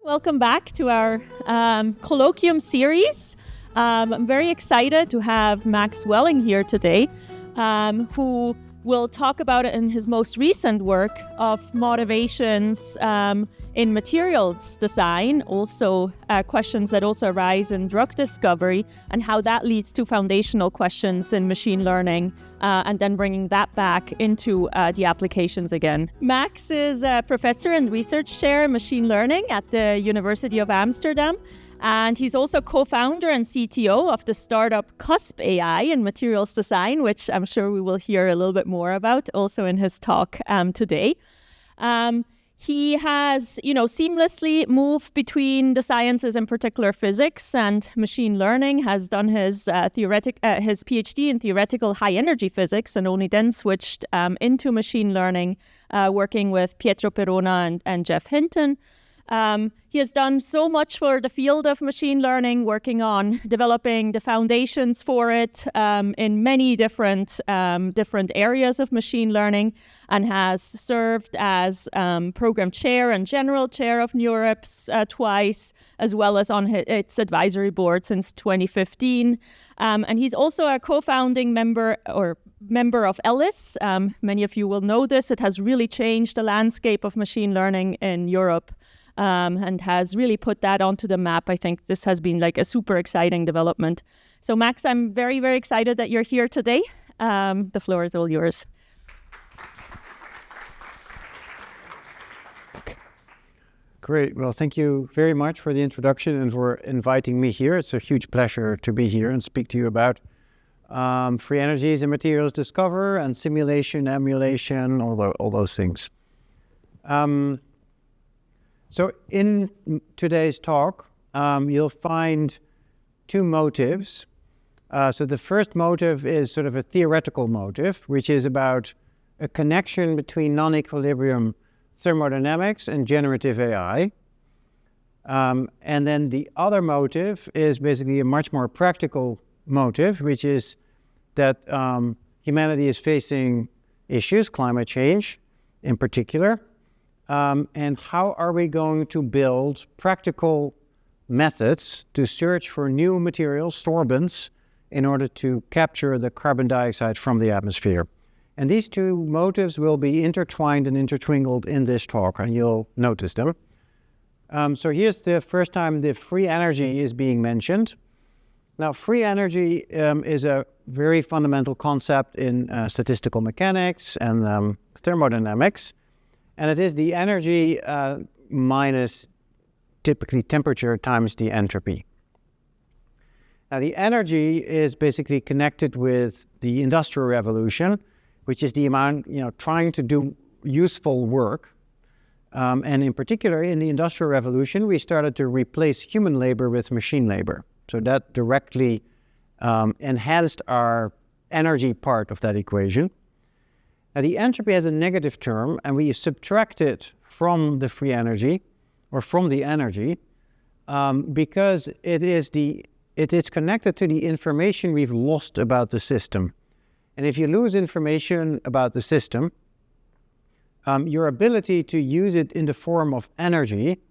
Welcome back to our Colloquium series. I'm very excited to have Max Welling here today, who will talk about it in his most recent work of motivations in materials design, also questions that also arise in drug discovery, and how that leads to foundational questions in machine learning, and then bringing that back into the applications again. Max is a professor and research chair in machine learning at the University of Amsterdam. And he's also co-founder and CTO of the startup Cusp AI in materials design, which I'm sure we will hear a little bit more about also in his talk today. He has, seamlessly moved between the sciences, in particular physics and machine learning, has done his PhD in theoretical high-energy physics, and only then switched into machine learning, working with Pietro Perona and Jeff Hinton. He has done so much for the field of machine learning, working on developing the foundations for it in many different areas of machine learning, and has served as program chair and general chair of NeurIPS twice, as well as on its advisory board since 2015. And he's also a co-founding member of ELIS. Many of you will know this. It has really changed the landscape of machine learning in Europe. And has really put that onto the map. I think this has been like a super exciting development. So Max, I'm very, very excited that you're here today. The floor is all yours. Great. Well, thank you very much for the introduction and for inviting me here. It's a huge pleasure to be here and speak to you about free energies and materials discover and simulation, emulation, all those things. So in today's talk, you'll find two motives. So the first motive is sort of a theoretical motive, which is about a connection between non-equilibrium thermodynamics and generative AI. And then the other motive is basically a much more practical motive, which is that humanity is facing issues, climate change in particular. And how are we going to build practical methods to search for new materials, sorbents, in order to capture the carbon dioxide from the atmosphere? And these two motives will be intertwined and intertwinkled in this talk, and you'll notice them. So here's the first time the free energy is being mentioned. Now, free energy is a very fundamental concept in statistical mechanics and thermodynamics. And it is the energy minus typically temperature times the entropy. Now, the energy is basically connected with the Industrial Revolution, which is the amount, trying to do useful work. And in particular, in the Industrial Revolution, we started to replace human labor with machine labor. So that directly enhanced our energy part of that equation. Now, the entropy has a negative term, and we subtract it from the free energy, or from the energy, because it is connected to the information we've lost about the system. And if you lose information about the system, your ability to use it in the form of energy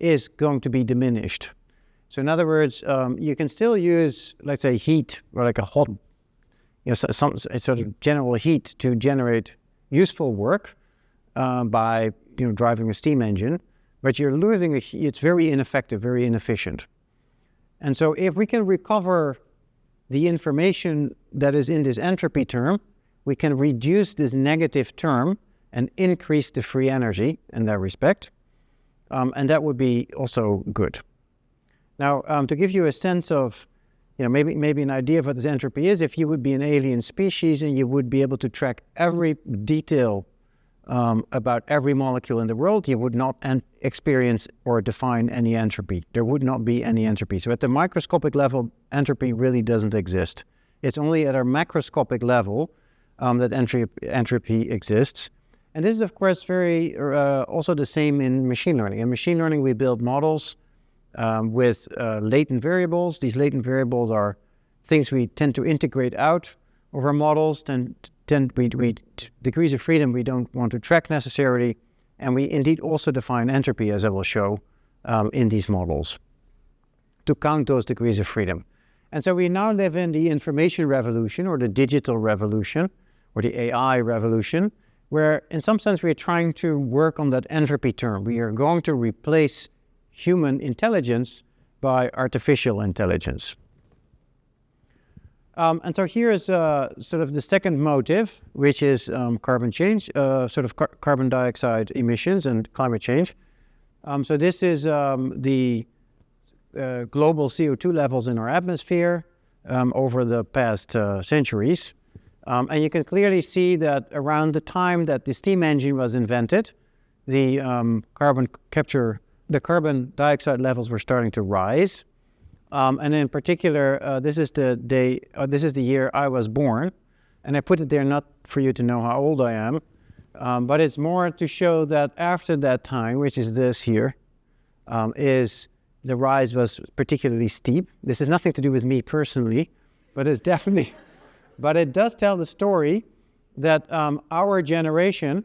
is going to be diminished. So in other words, you can still use, let's say, heat, or like a hot some sort of general heat to generate useful work by driving a steam engine, but you're losing it's very ineffective, very inefficient. And so if we can recover the information that is in this entropy term, we can reduce this negative term and increase the free energy in that respect, and that would be also good. Now, to give you a sense of maybe an idea of what this entropy is, if you would be an alien species and you would be able to track every detail about every molecule in the world, you would not experience or define any entropy. There would not be any entropy. So at the microscopic level, entropy really doesn't exist. It's only at a macroscopic level that entropy exists. And this is, of course, very also the same in machine learning. In machine learning, we build models with latent variables. These latent variables are things we tend to integrate out of our models, degrees of freedom we don't want to track necessarily, and we indeed also define entropy, as I will show, in these models to count those degrees of freedom. And so we now live in the information revolution, or the digital revolution, or the AI revolution, where in some sense we're trying to work on that entropy term. We are going to replace human intelligence by artificial intelligence. And so here is sort of the second motive, which is carbon change, carbon dioxide emissions and climate change. So this is the global CO2 levels in our atmosphere over the past centuries. And you can clearly see that around the time that the steam engine was invented, the carbon dioxide levels were starting to rise. And in particular, this is the year I was born. And I put it there not for you to know how old I am, but it's more to show that after that time, which is this here, the rise was particularly steep. This has nothing to do with me personally, but it does tell the story that our generation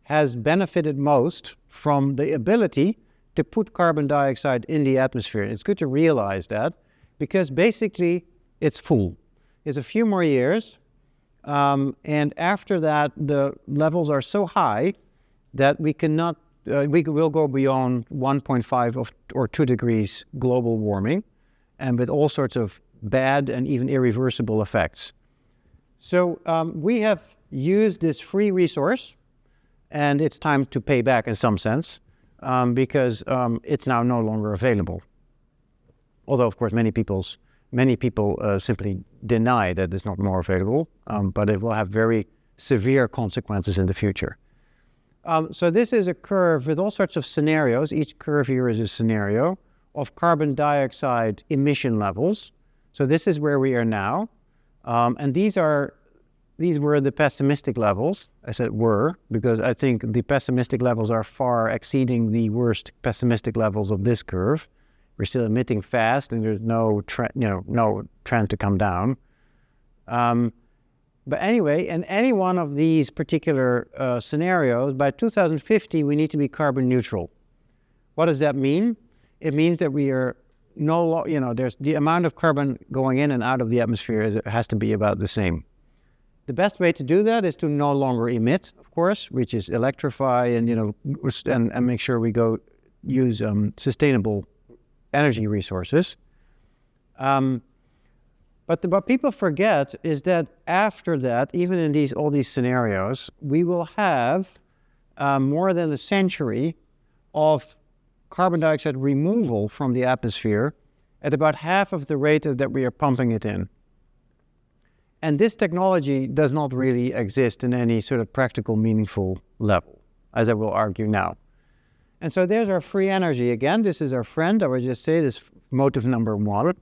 has benefited most from the ability to put carbon dioxide in the atmosphere. It's good to realize that, because basically it's full. It's a few more years, and after that the levels are so high that we will go beyond 1.5 or 2 degrees global warming, and with all sorts of bad and even irreversible effects. So we have used this free resource, and it's time to pay back in some sense, because it's now no longer available. Although, of course, many people simply deny that it's not more available, but it will have very severe consequences in the future. So this is a curve with all sorts of scenarios. Each curve here is a scenario of carbon dioxide emission levels. So this is where we are now. And these were the pessimistic levels. I said were, because I think the pessimistic levels are far exceeding the worst pessimistic levels of this curve. We're still emitting fast, and there's no trend to come down. But anyway, in any one of these particular scenarios, by 2050, we need to be carbon neutral. What does that mean? It means that we are there's the amount of carbon going in and out of the atmosphere has to be about the same. The best way to do that is to no longer emit, of course, which is electrify and make sure we go use sustainable energy resources. But what people forget is that after that, even in all these scenarios, we will have more than a century of carbon dioxide removal from the atmosphere at about half of the rate that we are pumping it in. And this technology does not really exist in any sort of practical, meaningful level, as I will argue now. And so there's our free energy again. This is our friend. I would just say this motive number one.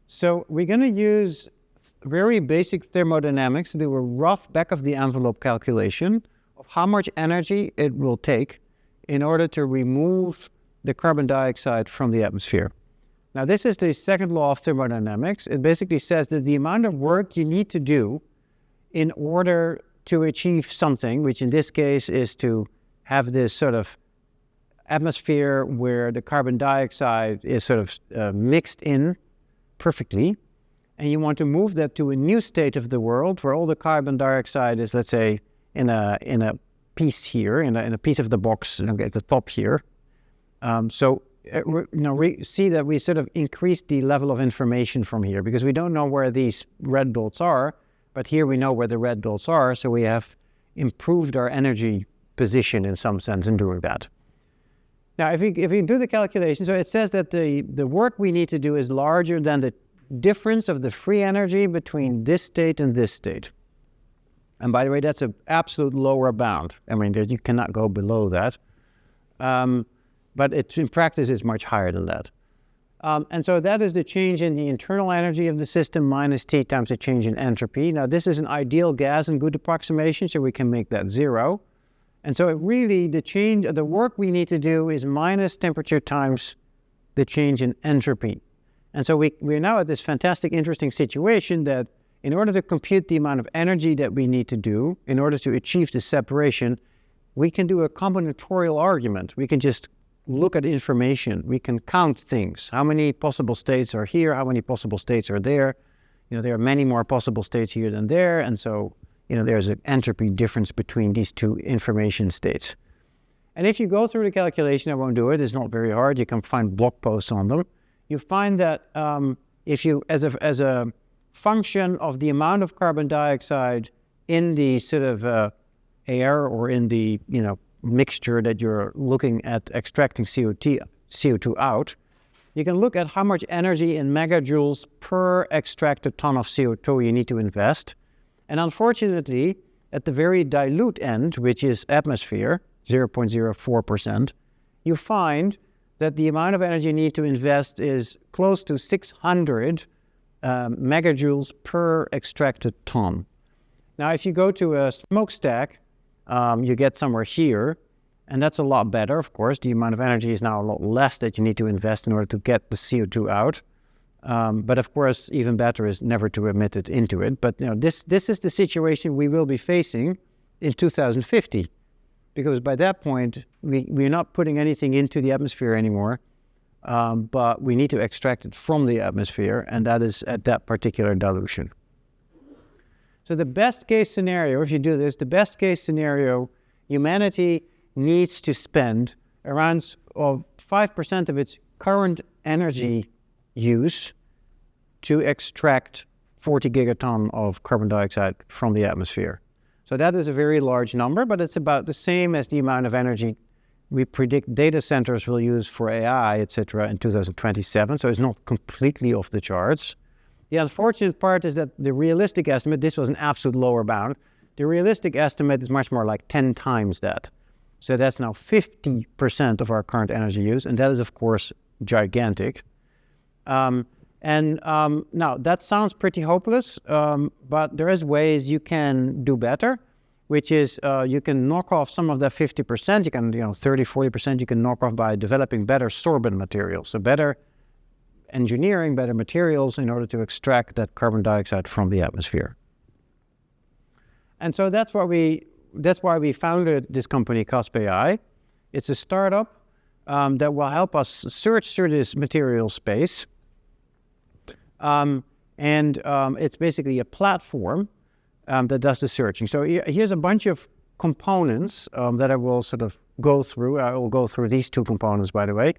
So we're going to use very basic thermodynamics to do a rough back-of-the-envelope calculation of how much energy it will take in order to remove the carbon dioxide from the atmosphere. Now, this is the second law of thermodynamics. It basically says that the amount of work you need to do in order to achieve something, which in this case is to have this sort of atmosphere where the carbon dioxide is sort of mixed in perfectly, and you want to move that to a new state of the world where all the carbon dioxide is, let's say, in a piece here, in a piece of the box at the top here. We see that we sort of increase the level of information from here, because we don't know where these red dots are, but here we know where the red dots are, so we have improved our energy position in some sense in doing that. Now, if you do the calculation, so it says that the work we need to do is larger than the difference of the free energy between this state and this state. And by the way, that's an absolute lower bound. I mean, you cannot go below that. But in practice, it's much higher than that. And so that is the change in the internal energy of the system minus T times the change in entropy. Now, this is an ideal gas and good approximation, so we can make that zero. And so the work we need to do is minus temperature times the change in entropy. And so we're now at this fantastic, interesting situation that in order to compute the amount of energy that we need to do in order to achieve this separation, we can do a combinatorial argument. We can just look at information. We can count things. How many possible states are here? How many possible states are there? There are many more possible states here than there. And so, there's an entropy difference between these two information states. And if you go through the calculation, I won't do it. It's not very hard. You can find blog posts on them. You find that if you, as a function of the amount of carbon dioxide in the sort of air or in the mixture that you're looking at extracting CO2 out, you can look at how much energy in megajoules per extracted ton of CO2 you need to invest. And unfortunately, at the very dilute end, which is atmosphere, 0.04%, you find that the amount of energy you need to invest is close to 600 megajoules per extracted ton. Now, if you go to a smokestack, you get somewhere here, and that's a lot better, of course. The amount of energy is now a lot less that you need to invest in order to get the CO2 out. But of course, even better is never to emit it into it. But this is the situation we will be facing in 2050, because by that point, we're not putting anything into the atmosphere anymore, but we need to extract it from the atmosphere, and that is at that particular dilution. So the best case scenario, if you do this, the best case scenario, humanity needs to spend around 5% of its current energy use to extract 40 gigaton of carbon dioxide from the atmosphere. So that is a very large number, but it's about the same as the amount of energy we predict data centers will use for AI, etc., in 2027. So it's not completely off the charts. The unfortunate part is that the realistic estimate, this was an absolute lower bound, the realistic estimate is much more like 10 times that. So that's now 50% of our current energy use, and that is, of course, gigantic. Now, that sounds pretty hopeless, but there is ways you can do better, which is you can knock off some of that 50%, you can, 30, 40% you can knock off by developing better sorbent materials. So better engineering, better materials in order to extract that carbon dioxide from the atmosphere. And so that's why we founded this company, COSP AI. It's a startup that will help us search through this material space. It's basically a platform that does the searching. So here's a bunch of components that I will sort of go through. I will go through these two components, by the way.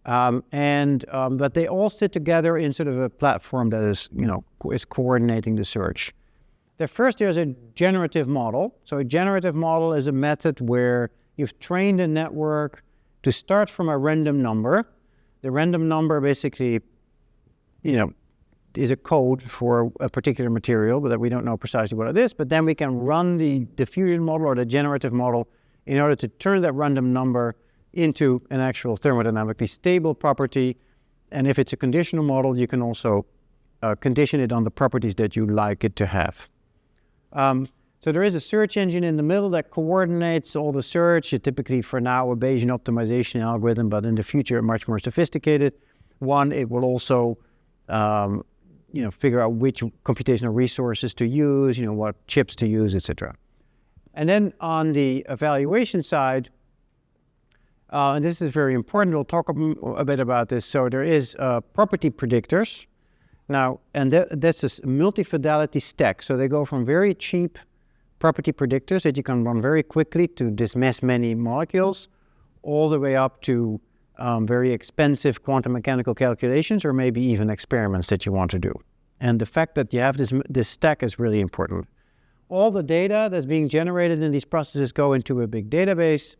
But they all sit together in sort of a platform that is coordinating the search. First, there's a generative model. So a generative model is a method where you've trained a network to start from a random number. The random number basically, is a code for a particular material, but that we don't know precisely what it is. But then we can run the diffusion model or the generative model in order to turn that random number into an actual thermodynamically stable property. And if it's a conditional model, you can also condition it on the properties that you like it to have. So there is a search engine in the middle that coordinates all the search. Typically, for now, a Bayesian optimization algorithm, but in the future, much more sophisticated one. It will also, figure out which computational resources to use, what chips to use, etc. And then on the evaluation side, and this is very important, we'll talk a bit about this. So there is property predictors. Now, and that's a multi-fidelity stack. So they go from very cheap property predictors that you can run very quickly to dismiss many molecules, all the way up to very expensive quantum mechanical calculations, or maybe even experiments that you want to do. And the fact that you have this stack is really important. All the data that's being generated in these processes go into a big database,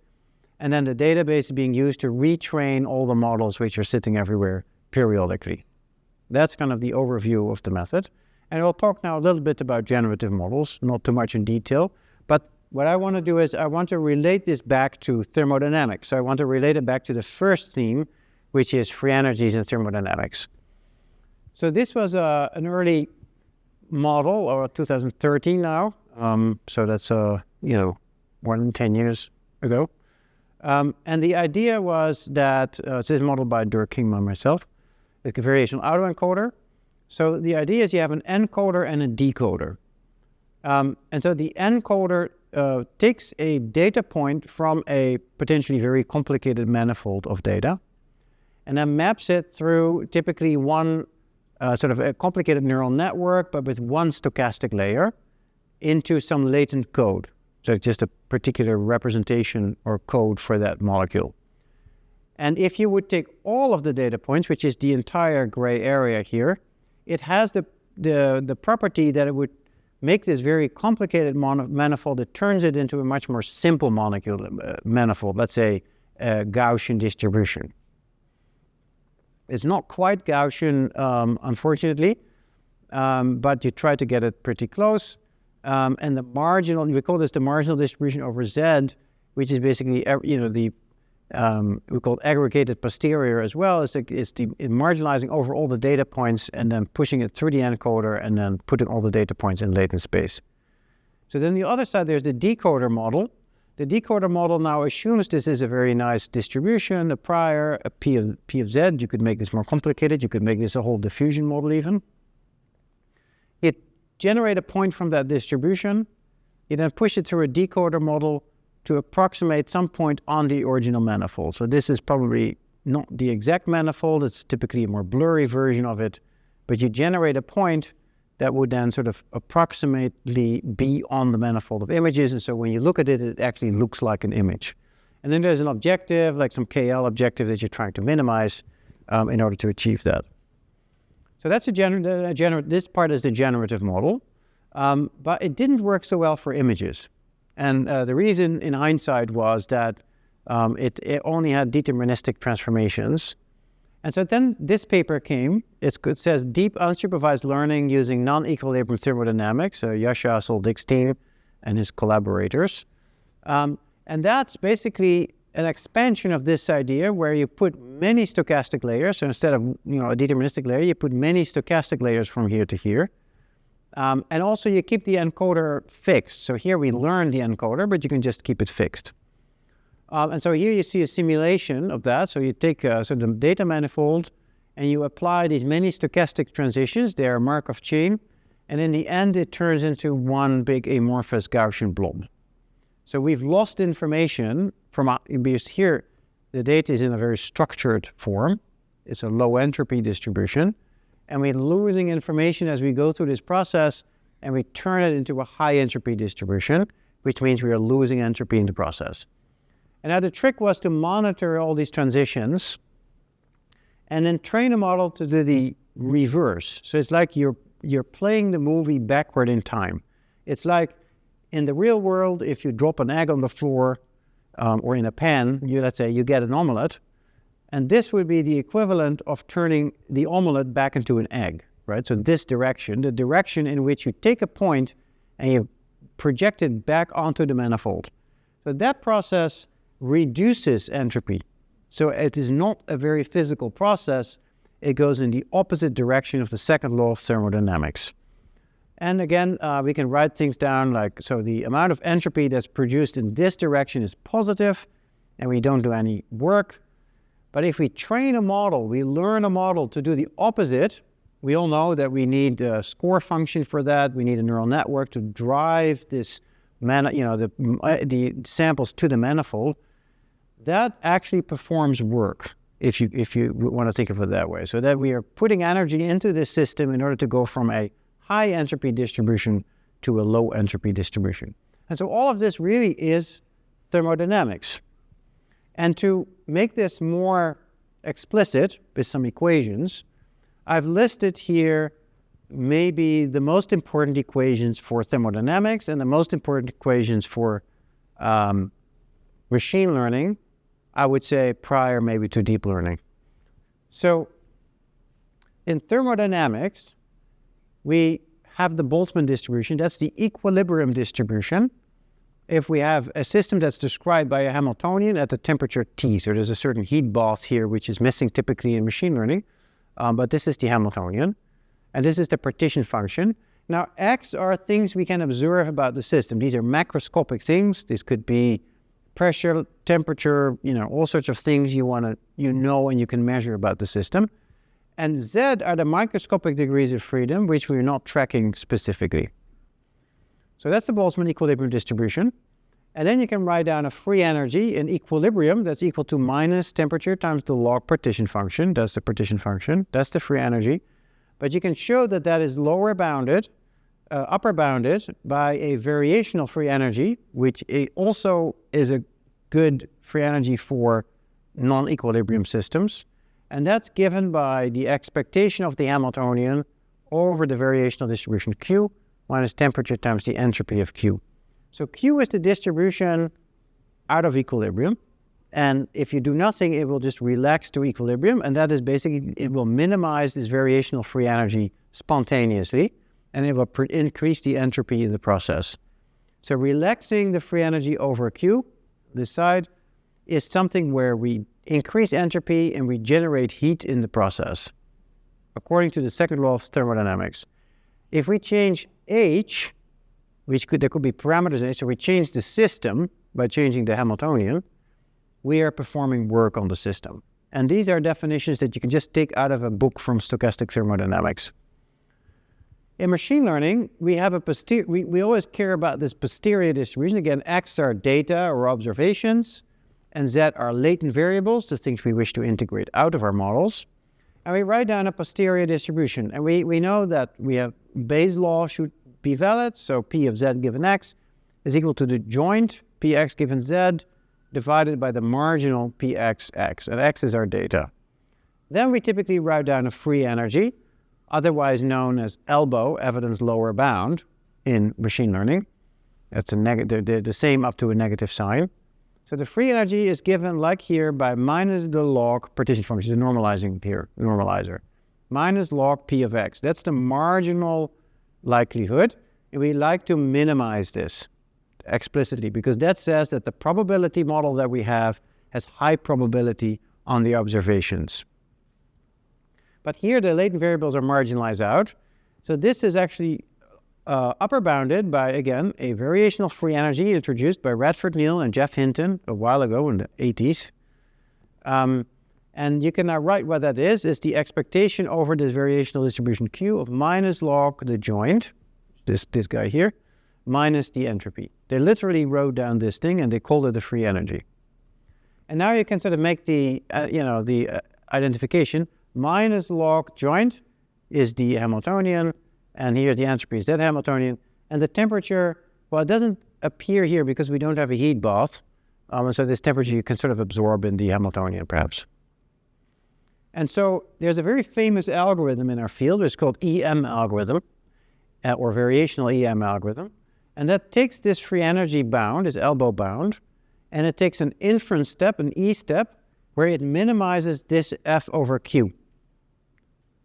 and then the database is being used to retrain all the models which are sitting everywhere periodically. That's kind of the overview of the method. And I'll talk now a little bit about generative models, not too much in detail. But what I want to do is I want to relate this back to thermodynamics. So I want to relate it back to the first theme, which is free energies and thermodynamics. So this was an early model, or 2013 now. So that's, more than 10 years ago. And the idea was that, it's this model by Dirk Kingma and myself, a variational autoencoder. So the idea is you have an encoder and a decoder. And so the encoder takes a data point from a potentially very complicated manifold of data, and then maps it through typically one sort of a complicated neural network, but with one stochastic layer into some latent code. So just a particular representation or code for that molecule. And if you would take all of the data points, which is the entire gray area here, it has the property that it would make this very complicated manifold. It turns it into a much more simple molecule manifold, let's say a Gaussian distribution. It's not quite Gaussian, unfortunately, but you try to get it pretty close. And the marginal, we call this the marginal distribution over Z, which is basically, we call it aggregated posterior as well. It's marginalizing over all the data points and then pushing it through the encoder and then putting all the data points in latent space. So then the other side, there's the decoder model. The decoder model now assumes this is a very nice distribution, a prior, a P of Z. You could make this more complicated. You could make this a whole diffusion model even. You generate a point from that distribution. You then push it through a decoder model to approximate some point on the original manifold. So this is probably not the exact manifold. It's typically a more blurry version of it. But you generate a point that would then sort of approximately be on the manifold of images. And so when you look at it, it actually looks like an image. And then there's an objective, like some KL objective that you're trying to minimize in order to achieve that. So that's this part is the generative model. But it didn't work so well for images. And the reason in hindsight was that it only had deterministic transformations. And so then this paper came. It says deep unsupervised learning using non-equilibrium thermodynamics, Yasha Soldik's team and his collaborators. And that's basically an expansion of this idea where you put many stochastic layers. So instead of a deterministic layer, you put many stochastic layers from here to here. And also you keep the encoder fixed. So here we learn the encoder, but you can just keep it fixed. And so here you see a simulation of that. So you take the data manifold and you apply these many stochastic transitions. They are Markov chain. And in the end, it turns into one big amorphous Gaussian blob. So we've lost information because here the data is in a very structured form. It's a low entropy distribution. And we're losing information as we go through this process, and we turn it into a high entropy distribution, which means we are losing entropy in the process. And now the trick was to monitor all these transitions and then train a model to do the reverse. So it's like you're playing the movie backward in time. It's like in the real world, if you drop an egg on the floor or in a pan, let's say you get an omelet. And this would be the equivalent of turning the omelet back into an egg, right? So this direction, the direction in which you take a point and you project it back onto the manifold. So that process reduces entropy. So it is not a very physical process. It goes in the opposite direction of the second law of thermodynamics. And again, we can write things down like, so the amount of entropy that's produced in this direction is positive, and we don't do any work. But if we train a model, we learn a model to do the opposite, we all know that we need a score function for that. We need a neural network to drive this, the samples to the manifold. That actually performs work, if you want to think of it that way. So that we are putting energy into this system in order to go from a high entropy distribution to a low entropy distribution. And so all of this really is thermodynamics. And to make this more explicit with some equations, I've listed here maybe the most important equations for thermodynamics and the most important equations for machine learning, I would say prior maybe to deep learning. So in thermodynamics, we have the Boltzmann distribution. That's the equilibrium distribution. If we have a system that's described by a Hamiltonian at the temperature T, so there's a certain heat bath here which is missing typically in machine learning, but this is the Hamiltonian, and this is the partition function. Now, X are things we can observe about the system. These are macroscopic things. This could be pressure, temperature, all sorts of things and you can measure about the system. And Z are the microscopic degrees of freedom, which we're not tracking specifically. So that's the Boltzmann equilibrium distribution. And then you can write down a free energy in equilibrium that's equal to minus temperature times the log partition function. That's the partition function. That's the free energy. But you can show that that is upper bounded by a variational free energy, which also is a good free energy for non-equilibrium systems. And that's given by the expectation of the Hamiltonian over the variational distribution Q minus temperature times the entropy of Q. So Q is the distribution out of equilibrium. And if you do nothing, it will just relax to equilibrium. And that is basically, it will minimize this variational free energy spontaneously. And it will increase the entropy in the process. So relaxing the free energy over Q, this side, is something where we increase entropy and we generate heat in the process, according to the second law of thermodynamics. If we change H, there could be parameters in it, so we change the system by changing the Hamiltonian, we are performing work on the system. And these are definitions that you can just take out of a book from stochastic thermodynamics. In machine learning, we have we always care about this posterior distribution. Again, X are data or observations, and Z are latent variables, the things we wish to integrate out of our models. And we write down a posterior distribution. And we know that we have Bayes' law should be valid, so P of Z given X is equal to the joint Px given Z divided by the marginal Px(x), and X is our data. Then we typically write down a free energy, otherwise known as elbow, evidence lower bound, in machine learning. That's the same up to a negative sign. So the free energy is given, like here, by minus the log partition function, the normalizing here, normalizer, minus log P of X. That's the marginal likelihood, and we like to minimize this explicitly because that says that the probability model that we have has high probability on the observations. But here the latent variables are marginalized out. So this is actually upper bounded by, again, a variational free energy introduced by Radford Neal and Jeff Hinton a while ago in the 80s. And you can now write what that is the expectation over this variational distribution Q of minus log the joint, this guy here, minus the entropy. They literally wrote down this thing and they called it the free energy. And now you can sort of make the identification. Minus log joint is the Hamiltonian, and here the entropy is that Hamiltonian. And the temperature, well, it doesn't appear here because we don't have a heat bath. And so this temperature you can sort of absorb in the Hamiltonian, perhaps. And so there's a very famous algorithm in our field. It's called EM algorithm, or variational EM algorithm. And that takes this free energy bound, this elbow bound, and it takes an inference step, an E step, where it minimizes this F over Q.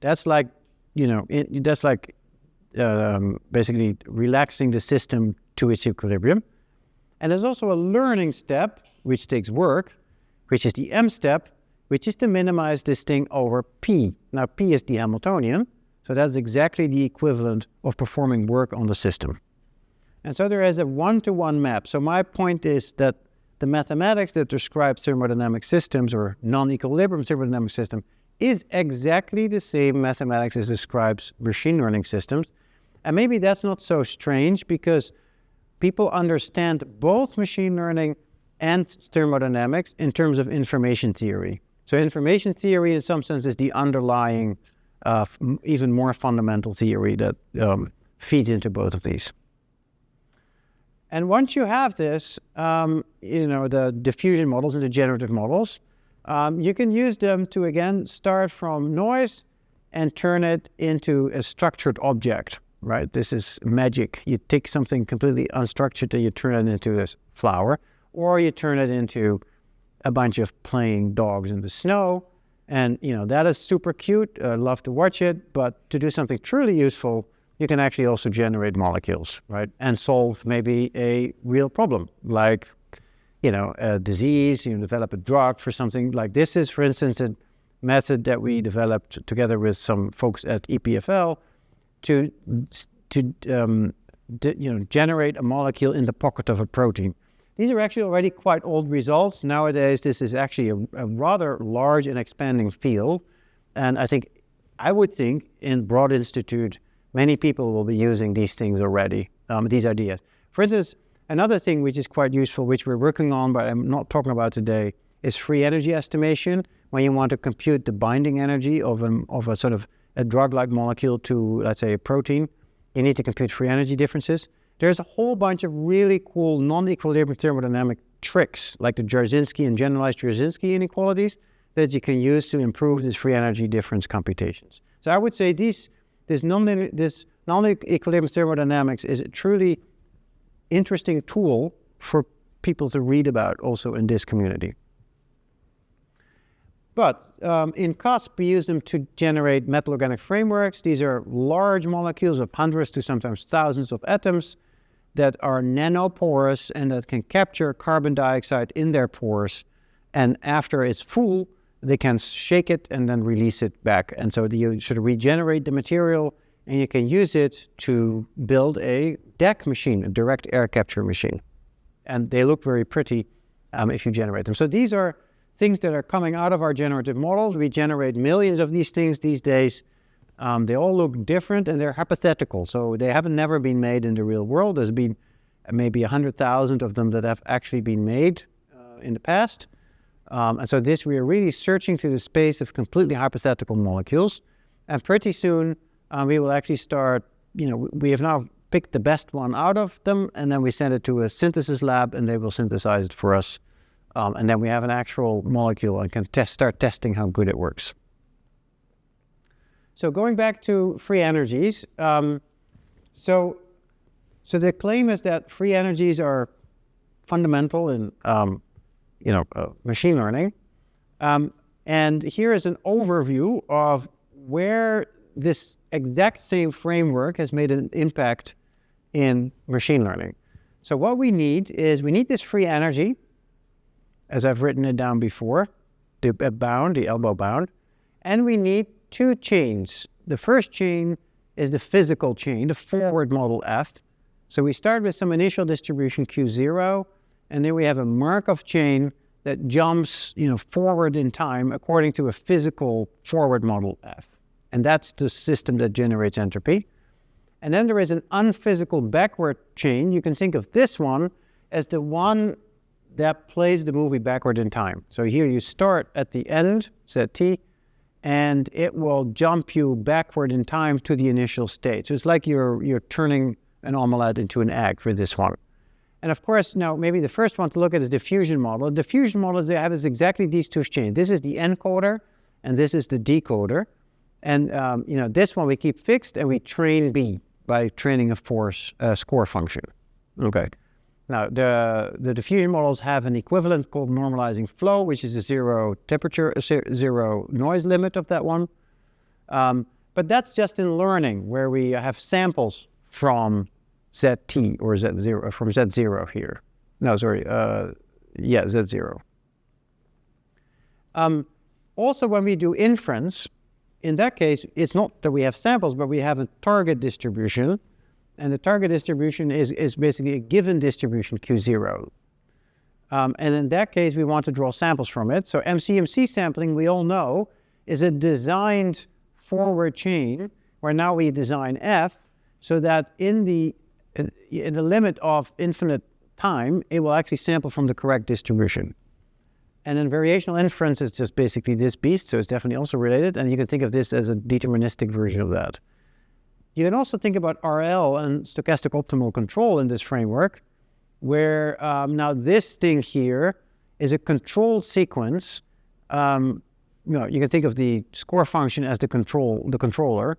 That's like, basically relaxing the system to its equilibrium. And there's also a learning step, which takes work, which is the M step, which is to minimize this thing over P. Now, P is the Hamiltonian, so that's exactly the equivalent of performing work on the system. And so there is a one-to-one map. So my point is that the mathematics that describes thermodynamic systems or non-equilibrium thermodynamic system is exactly the same mathematics as describes machine learning systems. And maybe that's not so strange because people understand both machine learning and thermodynamics in terms of information theory. So information theory in some sense is the underlying, even more fundamental theory that feeds into both of these. And once you have this, the diffusion models and the generative models, you can use them to, again, start from noise and turn it into a structured object, right? This is magic. You take something completely unstructured and you turn it into a flower, or you turn it into a bunch of playing dogs in the snow. And, that is super cute. I love to watch it. But to do something truly useful, you can actually also generate molecules, right? And solve maybe a real problem, like, a disease, develop a drug for something like this is, for instance, a method that we developed together with some folks at EPFL to generate a molecule in the pocket of a protein. These are actually already quite old results. Nowadays, this is actually a rather large and expanding field. And I would think in Broad Institute, many people will be using these things already. these ideas. For instance, another thing which is quite useful, which we're working on, but I'm not talking about today, is free energy estimation. When you want to compute the binding energy of a sort of a drug-like molecule to, let's say, a protein, you need to compute free energy differences. There's a whole bunch of really cool non-equilibrium thermodynamic tricks, like the Jarzynski and generalized Jarzynski inequalities, that you can use to improve this free energy difference computations. So I would say this non-equilibrium thermodynamics is a truly interesting tool for people to read about also in this community. But in CUSP, we use them to generate metal organic frameworks. These are large molecules of hundreds to sometimes thousands of atoms that are nanoporous and that can capture carbon dioxide in their pores. And after it's full, they can shake it and then release it back. And so you sort of regenerate the material, and you can use it to build a DAC machine, a direct air capture machine. And they look very pretty if you generate them. So these are things that are coming out of our generative models. We generate millions of these things these days. They all look different, and they're hypothetical. So they haven't never been made in the real world. There's been maybe 100,000 of them that have actually been made in the past. And so we are really searching through the space of completely hypothetical molecules. And pretty soon, we will actually start, we have now picked the best one out of them, and then we send it to a synthesis lab, and they will synthesize it for us. And then we have an actual molecule and can start testing how good it works. So going back to free energies, so the claim is that free energies are fundamental in machine learning. And here is an overview of where this exact same framework has made an impact in machine learning. So what we need is this free energy, as I've written it down before, the elbow bound, and we need two chains. The first chain is the physical chain, the forward model F. So we start with some initial distribution Q0, and then we have a Markov chain that jumps, forward in time according to a physical forward model F. And that's the system that generates entropy. And then there is an unphysical backward chain. You can think of this one as the one that plays the movie backward in time. So here you start at the end, ZT, and it will jump you backward in time to the initial state. So it's like you're turning an omelette into an egg for this one. And of course, now maybe the first one to look at is the diffusion model. The diffusion model they have is exactly these two chains. This is the encoder, and this is the decoder. And this one we keep fixed, and we train B by training a score function. Okay. Now, the diffusion models have an equivalent called normalizing flow, which is a zero temperature, zero noise limit of that one. But that's just in learning, where we have samples from ZT or Z0, from Z0 here. No, sorry, Z0. Also, when we do inference, in that case, it's not that we have samples, but we have a target distribution. And the target distribution is basically a given distribution, Q0. And in that case, we want to draw samples from it. So MCMC sampling, we all know, is a designed forward chain where now we design F so that in the limit of infinite time, it will actually sample from the correct distribution. And then variational inference is just basically this beast, so it's definitely also related. And you can think of this as a deterministic version of that. You can also think about RL and stochastic optimal control in this framework, where now this thing here is a control sequence. You can think of the score function as the controller,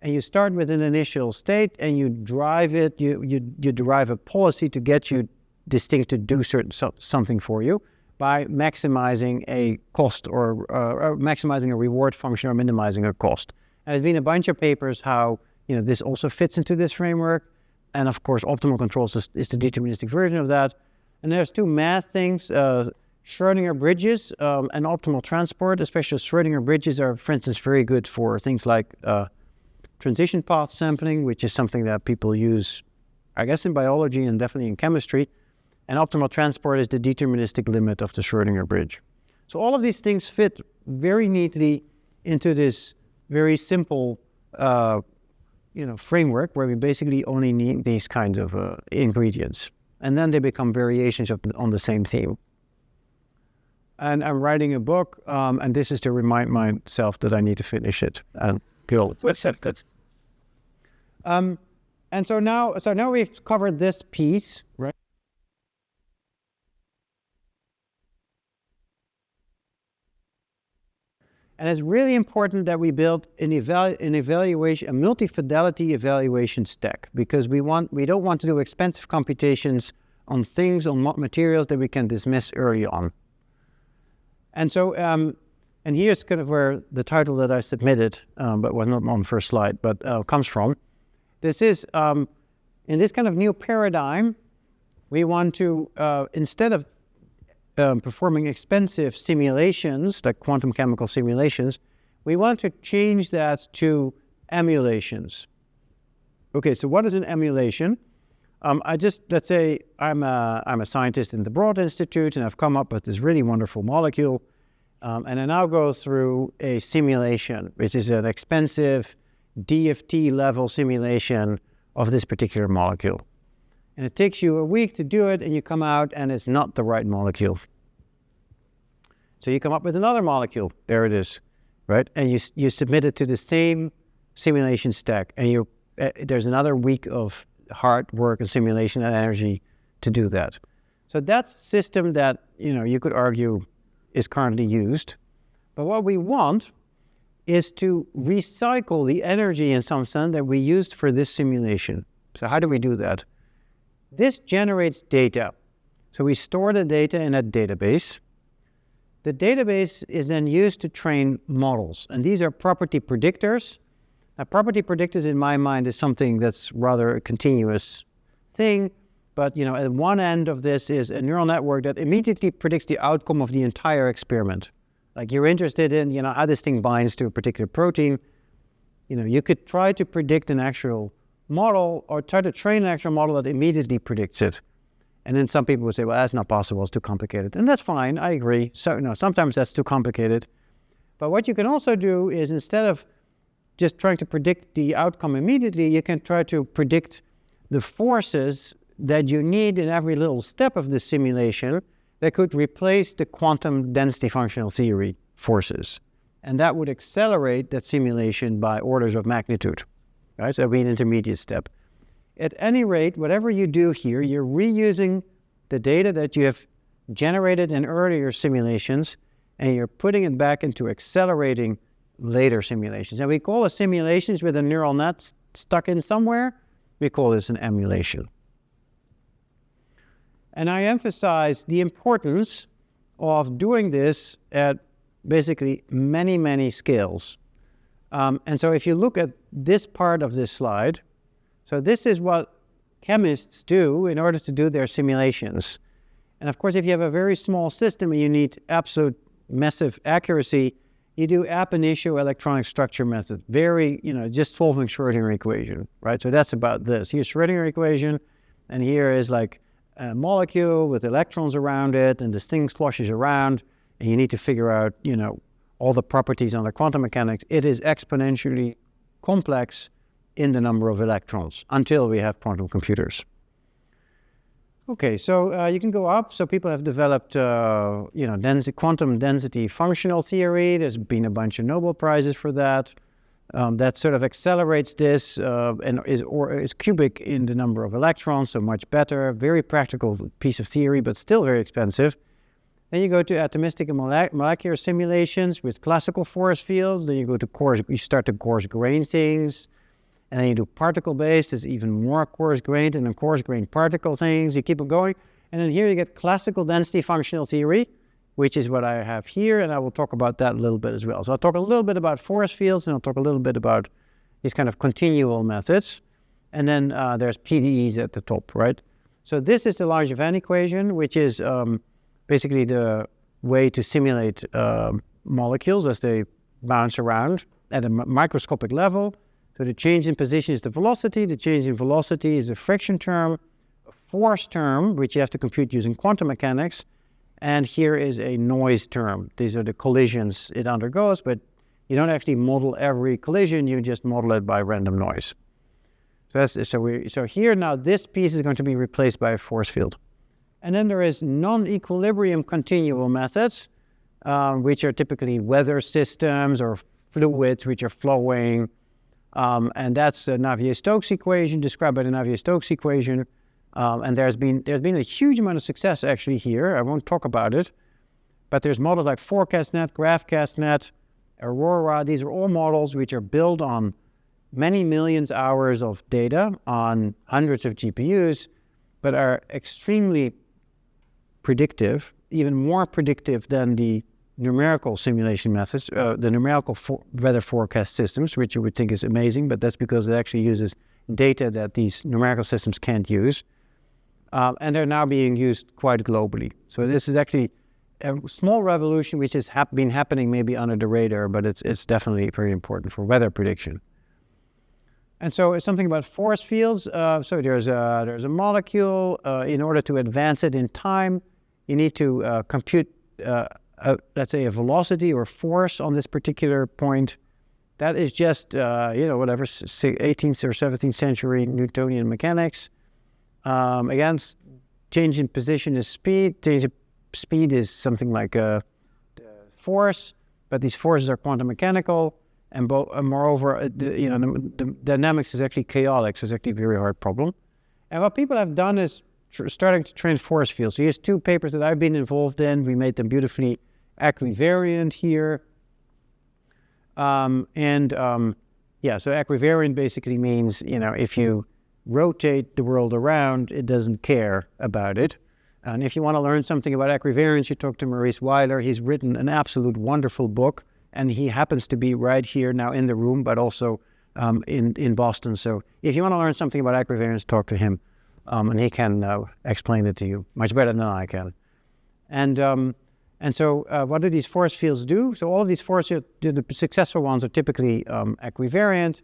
and you start with an initial state, and you drive it. You derive a policy to get you distinct to do something for you by maximizing a cost or maximizing a reward function or minimizing a cost. And there's been a bunch of papers how this also fits into this framework. And of course, optimal control is the deterministic version of that. And there's two math things, Schrodinger bridges and optimal transport. Especially Schrodinger bridges are, for instance, very good for things like transition path sampling, which is something that people use, I guess, in biology and definitely in chemistry. And optimal transport is the deterministic limit of the Schrodinger bridge. So all of these things fit very neatly into this very simple framework where we basically only need these kinds of ingredients. And then they become variations on the same theme. And I'm writing a book, and this is to remind myself that I need to finish it and go. And so now we've covered this piece, right? And it's really important that we build a multi-fidelity evaluation stack, because we don't want to do expensive computations on things, on materials that we can dismiss early on. And so, and here's kind of where the title that I submitted, but was not on the first slide, but comes from. This is, in this kind of new paradigm, we want to, instead of performing expensive simulations, like quantum chemical simulations, we want to change that to emulations. Okay, so what is an emulation? Let's say I'm a scientist in the Broad Institute, and I've come up with this really wonderful molecule, and I now go through a simulation, which is an expensive DFT level simulation of this particular molecule. And it takes you a week to do it, and you come out and it's not the right molecule. So you come up with another molecule. There it is, right? And you submit it to the same simulation stack, and there's another week of hard work and simulation and energy to do that. So that's the system that, you could argue is currently used. But what we want is to recycle the energy in some sense that we used for this simulation. So how do we do that? This generates data. So we store the data in a database. The database is then used to train models, and these are property predictors. Now, property predictors in my mind is something that's rather a continuous thing, but at one end of this is a neural network that immediately predicts the outcome of the entire experiment. Like you're interested in, how this thing binds to a particular protein. You could try to predict an actual model or try to train an actual model that immediately predicts it. And then some people would say, well, that's not possible, it's too complicated. And that's fine, I agree. So, sometimes that's too complicated. But what you can also do is, instead of just trying to predict the outcome immediately, you can try to predict the forces that you need in every little step of the simulation that could replace the quantum density functional theory forces. And that would accelerate that simulation by orders of magnitude, right? So that would be an intermediate step. At any rate, whatever you do here, you're reusing the data that you have generated in earlier simulations, and you're putting it back into accelerating later simulations. And we call the simulations with a neural net stuck in somewhere, we call this an emulation. And I emphasize the importance of doing this at basically many, many scales. And so if you look at this part of this slide, so this is what chemists do in order to do their simulations. And of course, if you have a very small system and you need absolute massive accuracy, you do ab initio electronic structure method. Very, just solving Schrödinger equation, right? So that's about this. Here's Schrödinger equation, and here is like a molecule with electrons around it, and this thing sloshes around, and you need to figure out, all the properties under quantum mechanics. It is exponentially complex in the number of electrons until we have quantum computers. Okay, so you can go up. So people have developed, quantum density functional theory. There's been a bunch of Nobel Prizes for that. That sort of accelerates this and is cubic in the number of electrons, so much better. Very practical piece of theory, but still very expensive. Then you go to atomistic and molecular simulations with classical force fields. Then you go to you start to coarse-grain things. And then you do particle-based, it's even more coarse-grained, and then coarse-grained particle things. You keep it going. And then here you get classical density functional theory, which is what I have here, and I will talk about that a little bit as well. So I'll talk a little bit about force fields, and I'll talk a little bit about these kind of continual methods. And then there's PDEs at the top, right? So this is the Langevin equation, which is basically the way to simulate molecules as they bounce around at a microscopic level. So the change in position is the velocity, the change in velocity is a friction term, a force term, which you have to compute using quantum mechanics, and here is a noise term. These are the collisions it undergoes, but you don't actually model every collision, you just model it by random noise. So here now this piece is going to be replaced by a force field. And then there is non-equilibrium continual methods, which are typically weather systems or fluids which are flowing. And that's the Navier-Stokes equation, described by the Navier-Stokes equation. And there's been a huge amount of success actually here. I won't talk about it. But there's models like ForecastNet, GraphCastNet, Aurora. These are all models which are built on many millions hours of data on hundreds of GPUs, but are extremely predictive, even more predictive than the numerical simulation methods, the numerical weather forecast systems, which you would think is amazing, but that's because it actually uses data that these numerical systems can't use. And they're now being used quite globally. So this is actually a small revolution which has been happening maybe under the radar, but it's definitely very important for weather prediction. And so it's something about force fields. So there's a molecule. In order to advance it in time, you need to compute, let's say, a velocity or force on this particular point. That is just, whatever, 18th or 17th century Newtonian mechanics. Again, change in position is speed. Change in speed is something like a force, but these forces are quantum mechanical. And moreover, the dynamics is actually chaotic, so it's actually a very hard problem. And what people have done is starting to train force fields. So here's two papers that I've been involved in. We made them beautifully equivariant here. So equivariant basically means, if you rotate the world around, it doesn't care about it. And if you want to learn something about equivariance, you talk to Maurice Weiler. He's written an absolute wonderful book. And he happens to be right here now in the room, but also in Boston. So if you want to learn something about equivariance, talk to him. And he can explain it to you much better than I can. And so what do these force fields do? So all of these force fields, the successful ones are typically equivariant.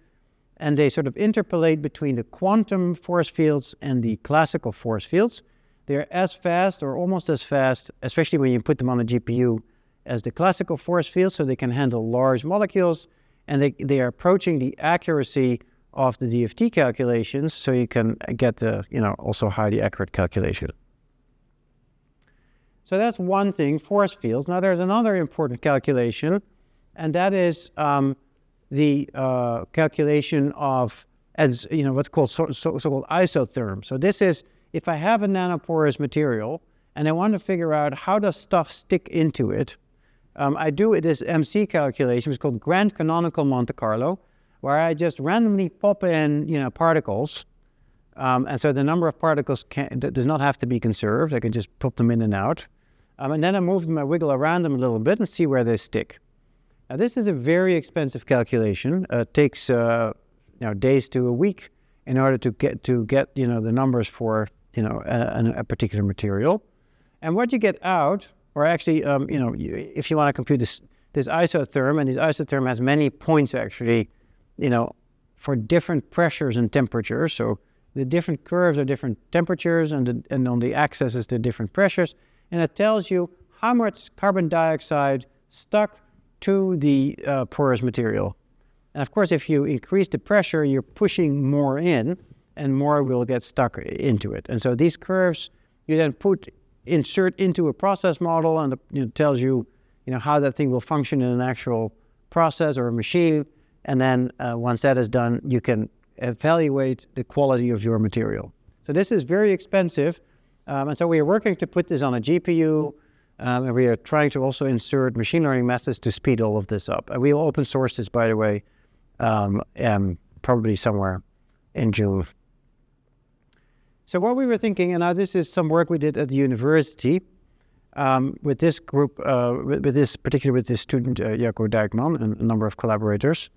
And they sort of interpolate between the quantum force fields and the classical force fields. They're as fast or almost as fast, especially when you put them on a GPU, as the classical force fields, so they can handle large molecules, and they are approaching the accuracy of the DFT calculations, so you can get the, also highly accurate calculation. So that's one thing, force fields. Now there's another important calculation, and that is the calculation of, what's called so-called isotherm. So this is, if I have a nanoporous material, and I want to figure out how does stuff stick into it, I do this MC calculation. It's called Grand Canonical Monte Carlo, where I just randomly pop in, particles. And so the number of particles does not have to be conserved. I can just pop them in and out. And then I move them, I wiggle around them a little bit and see where they stick. Now, this is a very expensive calculation. It takes days to a week in order to get the numbers for a particular material. And what you get out, or actually, if you want to compute this isotherm, and this isotherm has many points actually, for different pressures and temperatures. So the different curves are different temperatures, and on the axis is the different pressures, and it tells you how much carbon dioxide stuck to the porous material. And of course, if you increase the pressure, you're pushing more in, and more will get stuck into it. And so these curves you then insert into a process model, and it tells you, how that thing will function in an actual process or a machine. And then once that is done, you can evaluate the quality of your material. So this is very expensive, and so we are working to put this on a GPU, and we are trying to also insert machine learning methods to speed all of this up. And we will open source this, by the way, probably somewhere in June. So what we were thinking, and now this is some work we did at the university with this group, with this student, Jacco Dijkman, and a number of collaborators.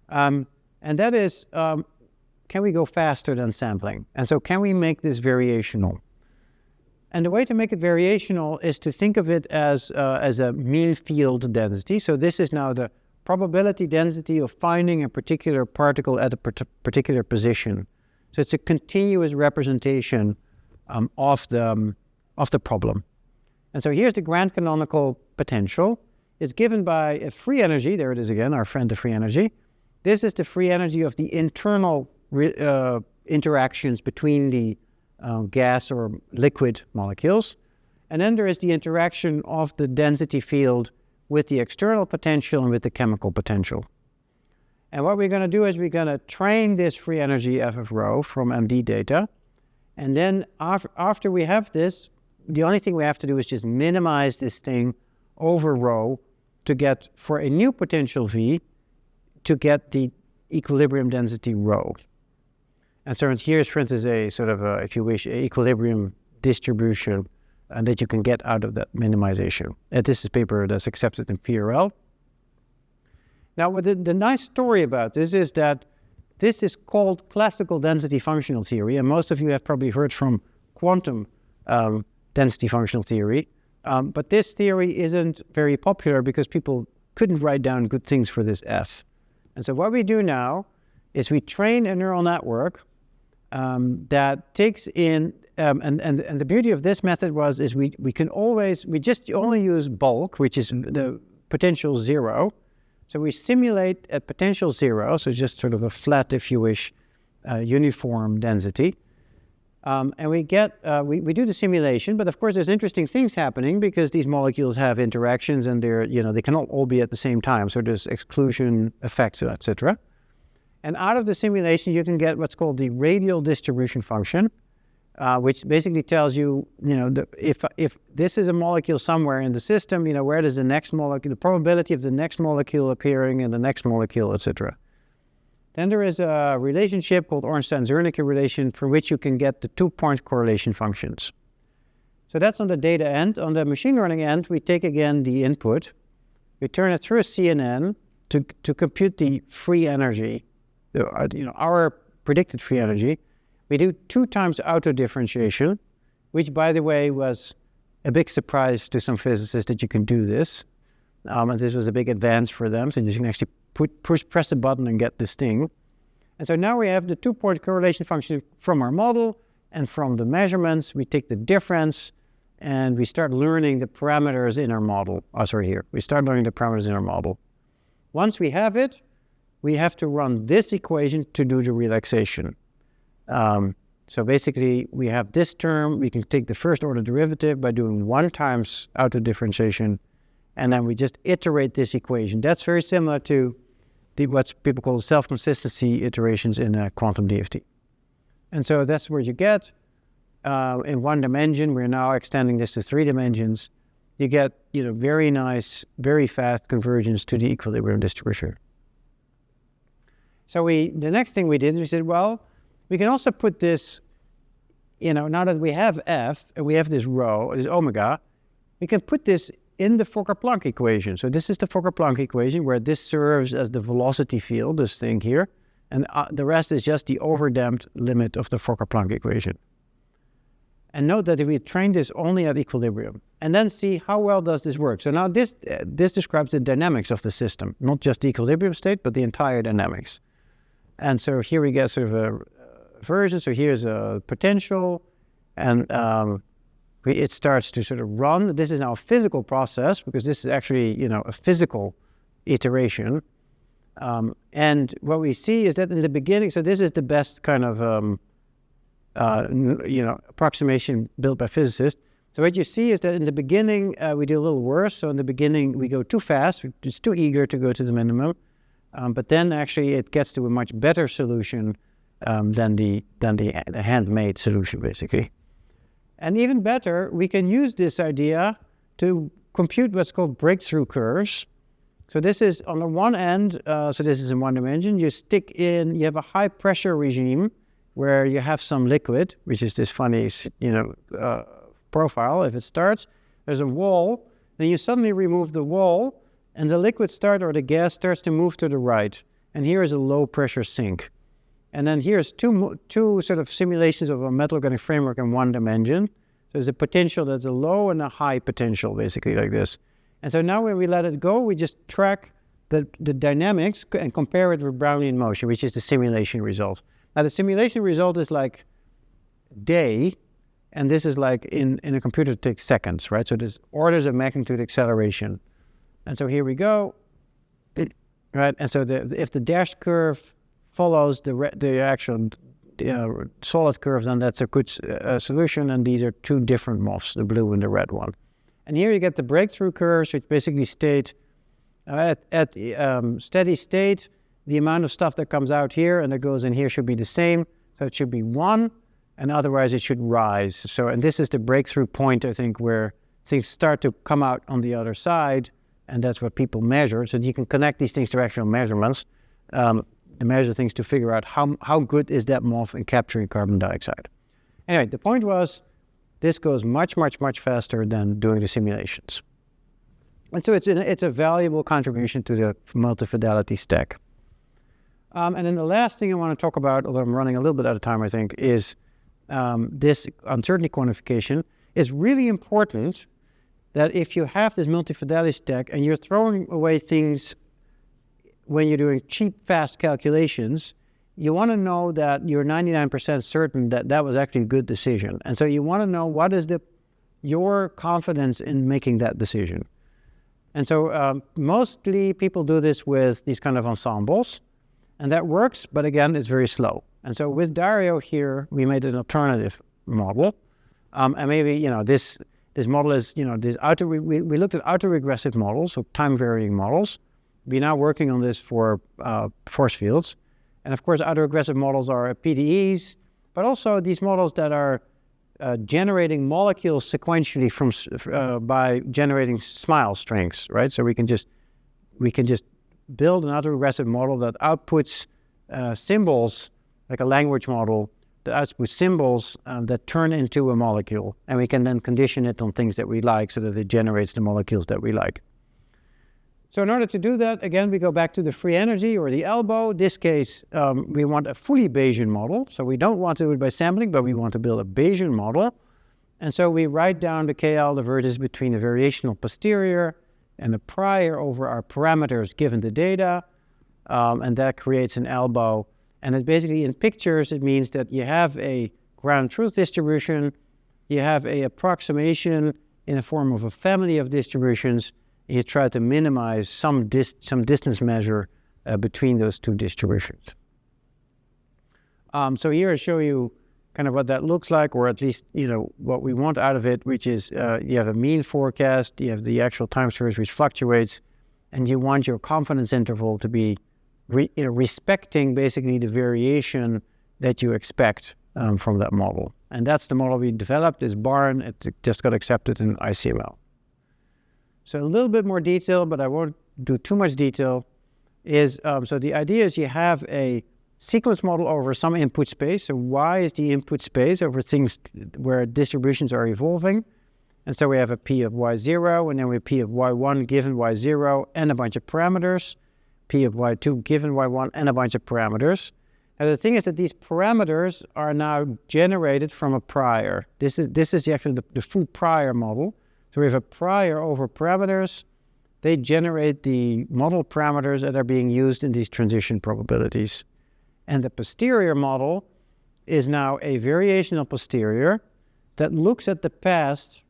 And that is, can we go faster than sampling? And so can we make this variational? And the way to make it variational is to think of it as a mean field density. So this is now the probability density of finding a particular particle at a particular position. So it's a continuous representation of the problem. And so here's the grand canonical potential. It's given by a free energy. There it is again, our friend, the free energy. This is the free energy of the internal interactions between the gas or liquid molecules. And then there is the interaction of the density field with the external potential and with the chemical potential. And what we're going to do is we're going to train this free energy FF rho from MD data. And then after we have this, the only thing we have to do is just minimize this thing over rho to get, for a new potential V, to get the equilibrium density rho. And so here's, for instance, a sort of, if you wish, a equilibrium distribution that you can get out of that minimization. And this is a paper that's accepted in PRL. Now, the nice story about this is that this is called classical density functional theory, and most of you have probably heard from quantum density functional theory. But this theory isn't very popular because people couldn't write down good things for this F. And so what we do now is we train a neural network that takes in, and the beauty of this method is we just only use bulk, which is the potential 0. So we simulate at potential 0, so just sort of a flat, if you wish, uniform density. And we do the simulation, but of course there's interesting things happening because these molecules have interactions and they cannot all be at the same time. So there's exclusion effects, etc. And out of the simulation, you can get what's called the radial distribution function, which basically tells you, if this is a molecule somewhere in the system, where does the next molecule, the probability of the next molecule appearing and the next molecule, etc. Then there is a relationship called Ornstein-Zernike relation for which you can get the 2-point correlation functions. So that's on the data end. On the machine learning end, we take again the input, we turn it through a CNN to compute the free energy, our predicted free energy. We do 2 times auto-differentiation, which, by the way, was a big surprise to some physicists that you can do this. And this was a big advance for them, so you can actually press a button and get this thing. And so now we have the 2-point correlation function from our model, and from the measurements, we take the difference, and we start learning the parameters in our model. We start learning the parameters in our model. Once we have it, we have to run this equation to do the relaxation. So basically, we have this term. We can take the first order derivative by doing 1 times auto-differentiation, and then we just iterate this equation. That's very similar to what people call self-consistency iterations in quantum DFT. And so that's where you get, in 1 dimension, we're now extending this to 3 dimensions. You get, very nice, very fast convergence to the equilibrium distribution. So the next thing we did, we said, well, we can also put this, now that we have F and we have this rho, this omega, we can put this in the Fokker-Planck equation. So this is the Fokker-Planck equation where this serves as the velocity field, this thing here, and the rest is just the overdamped limit of the Fokker-Planck equation. And note that if we train this only at equilibrium, and then see how well does this work. So now this describes the dynamics of the system, not just the equilibrium state, but the entire dynamics. And so here we get sort of a version. So here's a potential, and it starts to sort of run. This is now a physical process because this is actually, a physical iteration. And what we see is that in the beginning, so this is the best kind of, approximation built by physicists. So what you see is that in the beginning, we do a little worse. So in the beginning, we go too fast. We're just too eager to go to the minimum. But then actually it gets to a much better solution than the handmade solution, basically. And even better, we can use this idea to compute what's called breakthrough curves. So this is on the one end, so this is in 1 dimension, you have a high pressure regime where you have some liquid, which is this funny, profile. If it starts, there's a wall, then you suddenly remove the wall, and the liquid or the gas starts to move to the right. And here is a low pressure sink. And then here's two sort of simulations of a metal organic framework in 1 dimension. So there's a potential that's a low and a high potential, basically like this. And so now when we let it go, we just track the dynamics and compare it with Brownian motion, which is the simulation result. Now the simulation result is like day, and this is like in a computer it takes seconds, right? So there's orders of magnitude acceleration. And so here we go, right? And so if the dashed curve follows the actual solid curve, then that's a good solution. And these are two different MOFs, the blue and the red one. And here you get the breakthrough curves, which basically state at steady state, the amount of stuff that comes out here and that goes in here should be the same. So it should be 1, and otherwise it should rise. So, and this is the breakthrough point, I think, where things start to come out on the other side, and that's what people measure. So you can connect these things to actual measurements, to measure things to figure out how good is that MOF in capturing carbon dioxide. Anyway, the point was, this goes much, much, much faster than doing the simulations. And so it's a valuable contribution to the multifidelity stack. And then the last thing I want to talk about, although I'm running a little bit out of time, I think, is this uncertainty quantification. It's really important that if you have this multifidelity stack and you're throwing away things when you're doing cheap, fast calculations, you want to know that you're 99% certain that that was actually a good decision. And so you want to know what is your confidence in making that decision. And so mostly people do this with these kind of ensembles, and that works, but again, it's very slow. And so with Dario here, we made an alternative model. And maybe, this model is, we looked at autoregressive models, so time-varying models. We're now working on this for force fields. And of course, autoregressive models are PDEs, but also these models that are generating molecules sequentially by generating smile strings, right? So we can just build an autoregressive model that outputs symbols, like a language model, that outputs symbols that turn into a molecule, and we can then condition it on things that we like so that it generates the molecules that we like. So in order to do that, again, we go back to the free energy or the elbow. In this case, we want a fully Bayesian model. So we don't want to do it by sampling, but we want to build a Bayesian model. And so we write down the KL divergence between the variational posterior and the prior over our parameters given the data. And that creates an elbow. And it basically, in pictures, it means that you have a ground truth distribution, you have a approximation in the form of a family of distributions, you try to minimize some distance measure between those two distributions. So here I show you kind of what that looks like, or at least what we want out of it, which is you have a mean forecast, you have the actual time series which fluctuates, and you want your confidence interval to be respecting basically the variation that you expect from that model. And that's the model we developed, is BARN. It just got accepted in ICML. So a little bit more detail, but I won't do too much detail, is so the idea is you have a sequence model over some input space. So Y is the input space over things where distributions are evolving. And so we have a P of Y0, and then we have P of Y1 given Y0 and a bunch of parameters, P of Y2 given Y1 and a bunch of parameters. And the thing is that these parameters are now generated from a prior. This is actually the full prior model. So we have a prior over parameters. They generate the model parameters that are being used in these transition probabilities. And the posterior model is now a variational posterior that looks at the past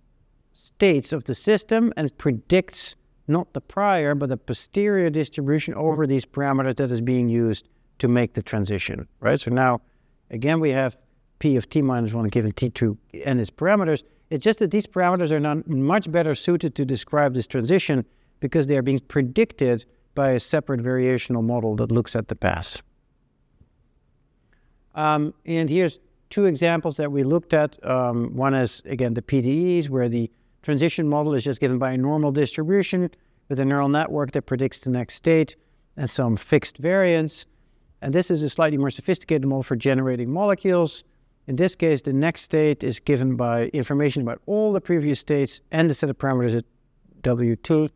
states of the system and predicts not the prior, but the posterior distribution over these parameters that is being used to make the transition, right? So now, again, we have P of T minus 1 given T2 and its parameters. It's just that these parameters are not much better suited to describe this transition because they are being predicted by a separate variational model that looks at the past. And here's two examples that we looked at. One is, again, the PDEs, where the transition model is just given by a normal distribution with a neural network that predicts the next state and some fixed variance. And this is a slightly more sophisticated model for generating molecules. In this case, the next state is given by information about all the previous states and the set of parameters at WT.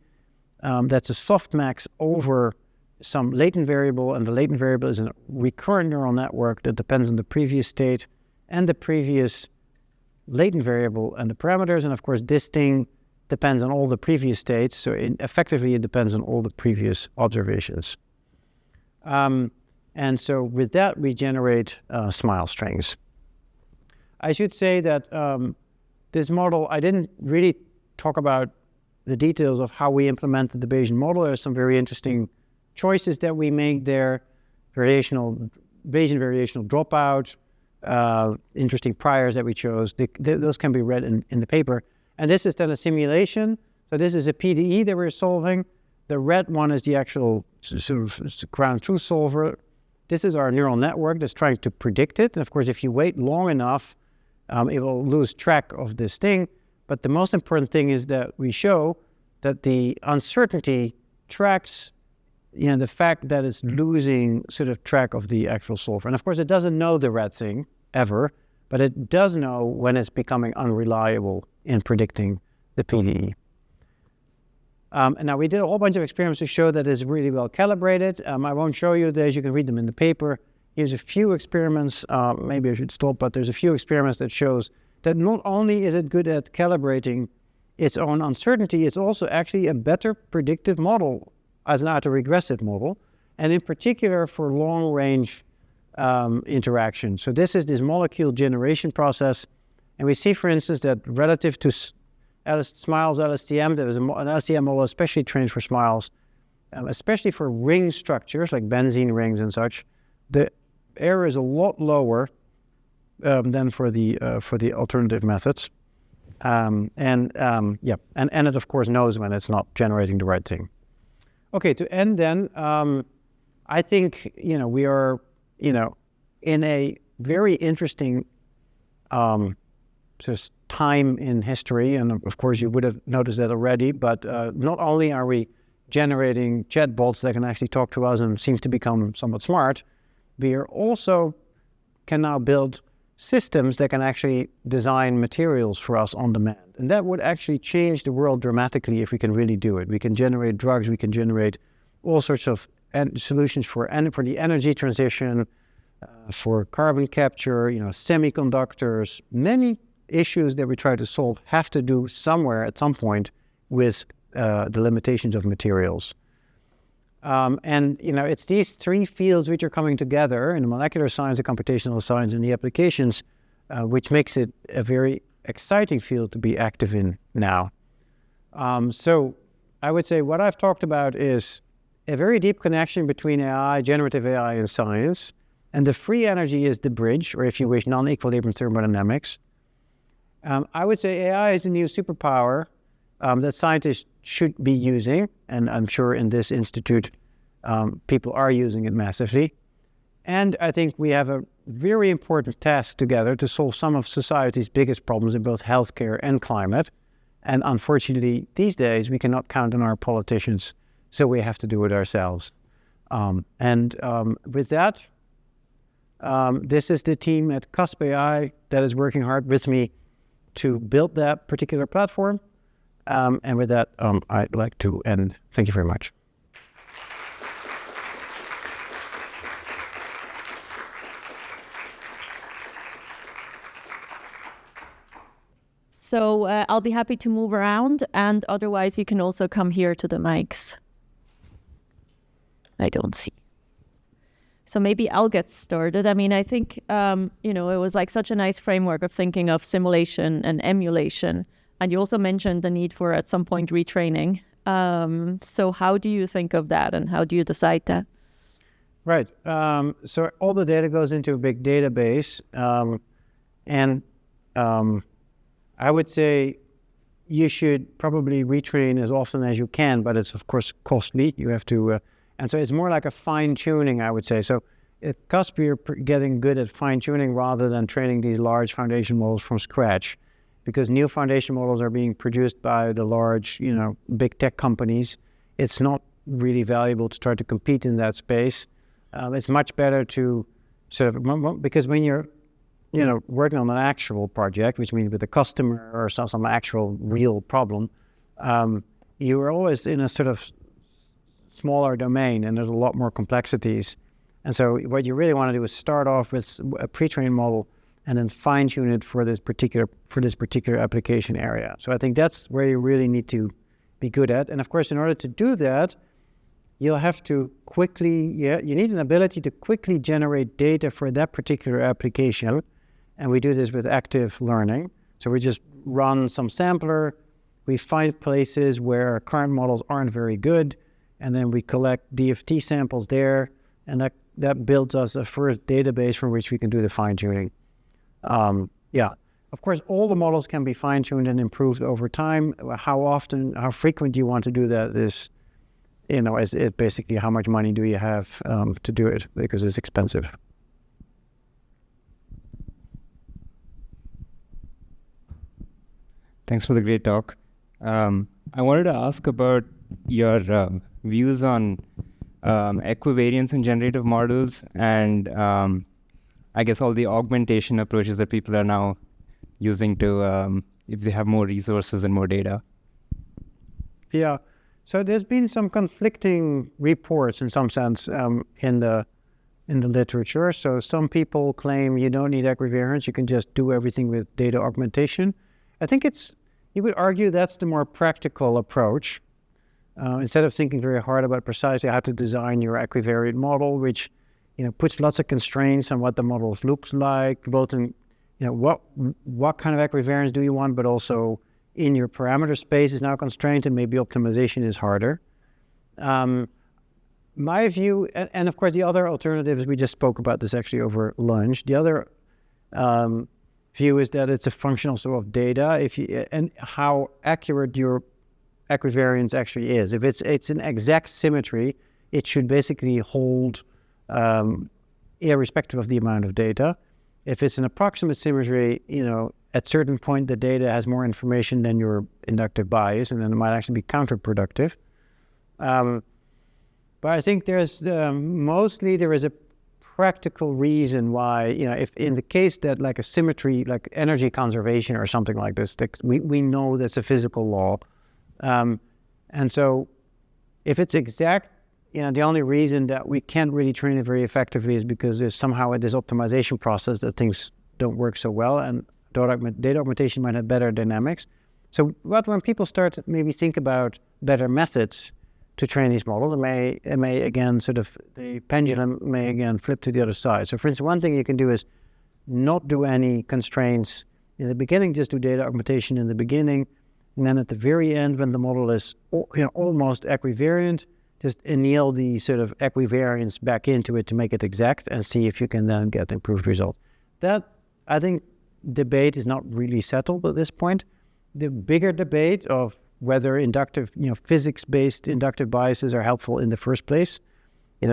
That's a softmax over some latent variable, and the latent variable is a recurrent neural network that depends on the previous state and the previous latent variable and the parameters. And of course, this thing depends on all the previous states. So effectively, it depends on all the previous observations. And so with that, we generate smile strings. I should say that this model, I didn't really talk about the details of how we implemented the Bayesian model. There are some very interesting choices that we make there. Bayesian variational dropout, interesting priors that we chose. Those can be read in the paper. And this is then a simulation. So this is a PDE that we're solving. The red one is the actual sort of ground truth solver. This is our neural network that's trying to predict it. And of course, if you wait long enough, it will lose track of this thing. But the most important thing is that we show that the uncertainty tracks the fact that it's losing sort of track of the actual solver. And of course, it doesn't know the red thing ever, but it does know when it's becoming unreliable in predicting the PDE. And now we did a whole bunch of experiments to show that it's really well calibrated. I won't show you those, you can read them in the paper. Here's a few experiments, maybe I should stop, but there's a few experiments that shows that not only is it good at calibrating its own uncertainty, it's also actually a better predictive model as an autoregressive model, and in particular for long-range interaction. So this is this molecule generation process, and we see, for instance, that relative to SMILES LSTM, there was an LSTM model especially trained for SMILES, especially for ring structures like benzene rings and such, the error is a lot lower than for the alternative methods. And it of course knows when it's not generating the right thing. Okay, to end then, I think we are in a very interesting sort of time in history, and of course you would have noticed that already. But not only are we generating chatbots that can actually talk to us and seem to become somewhat smart, we are also can now build systems that can actually design materials for us on demand. And that would actually change the world dramatically if we can really do it. We can generate drugs, we can generate all sorts of solutions for the energy transition, for carbon capture, semiconductors. Many issues that we try to solve have to do somewhere at some point with the limitations of materials. It's these three fields which are coming together in the molecular science, the computational science, and the applications, which makes it a very exciting field to be active in now. So I would say what I've talked about is a very deep connection between AI, generative AI, and science. And the free energy is the bridge, or if you wish, non-equilibrium thermodynamics. I would say AI is the new superpower that scientists should be using, and I'm sure in this institute people are using it massively. And I think we have a very important task together to solve some of society's biggest problems in both healthcare and climate. And unfortunately, these days, we cannot count on our politicians, so we have to do it ourselves. With that, this is the team at CUSP AI that is working hard with me to build that particular platform. And with that, I'd like to end. Thank you very much. So I'll be happy to move around, and otherwise you can also come here to the mics. I don't see. So maybe I'll get started. I mean, I think, it was like such a nice framework of thinking of simulation and emulation. And you also mentioned the need for, at some point, retraining. So how do you think of that, and how do you decide that? Right. So all the data goes into a big database. I would say you should probably retrain as often as you can, but it's, of course, costly. You have to... and so it's more like a fine-tuning, I would say. So at CUSP, you're getting good at fine-tuning rather than training these large foundation models from scratch, because new foundation models are being produced by the large, big tech companies. It's not really valuable to try to compete in that space. It's much better to sort of, because when you're, working on an actual project, which means with a customer or some actual real problem, you are always in a sort of smaller domain, and there's a lot more complexities. And so what you really want to do is start off with a pre-trained model and then fine-tune it for this particular application area. So I think that's where you really need to be good at. And of course, in order to do that, you'll have to you need an ability to quickly generate data for that particular application. And we do this with active learning. So we just run some sampler, we find places where current models aren't very good, and then we collect DFT samples there, and that that builds us a first database from which we can do the fine-tuning. Of course, all the models can be fine-tuned and improved over time. How often, how frequent you want to do that is, is basically how much money do you have to do it, because it's expensive. Thanks for the great talk. I wanted to ask about your views on equivariance in generative models and I guess all the augmentation approaches that people are now using to, if they have more resources and more data. Yeah, so there's been some conflicting reports in some sense in the literature. So some people claim you don't need equivariance, you can just do everything with data augmentation. I think you would argue that's the more practical approach. Instead of thinking very hard about precisely how to design your equivariant model, which puts lots of constraints on what the models looks like, both in what kind of equivariance do you want, but also in your parameter space is now constrained, and maybe optimization is harder. My view, and of course the other alternatives, we just spoke about this actually over lunch. The other view is that it's a function also of data, and how accurate your equivariance actually is. If it's an exact symmetry, it should basically hold irrespective of the amount of data. If it's an approximate symmetry, at certain point the data has more information than your inductive bias, and then it might actually be counterproductive. But I think there's mostly there is a practical reason why, if in the case that like a symmetry, like energy conservation or something like this, we know that's a physical law. And so if it's exact, the only reason that we can't really train it very effectively is because there's somehow this optimization process that things don't work so well, and data augmentation might have better dynamics. So when people start to maybe think about better methods to train these models, it may again the pendulum may again flip to the other side. So for instance, one thing you can do is not do any constraints in the beginning, just do data augmentation in the beginning, and then at the very end, when the model is almost equivariant, just anneal the equivariance back into it to make it exact, and see if you can then get improved results. That, I think, debate is not really settled at this point. The bigger debate of whether inductive, physics-based inductive biases are helpful in the first place, is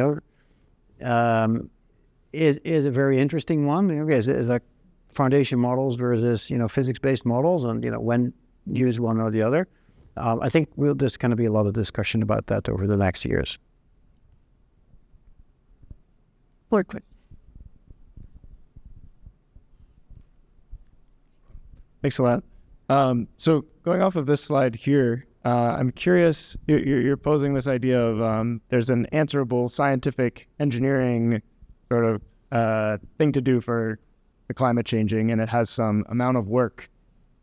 a very interesting one. It's like foundation models versus, physics-based models, and, when use one or the other. I think there's going to be a lot of discussion about that over the next years. Thanks a lot. So going off of this slide here, I'm curious, you're posing this idea of there's an answerable scientific engineering sort of thing to do for the climate changing, and it has some amount of work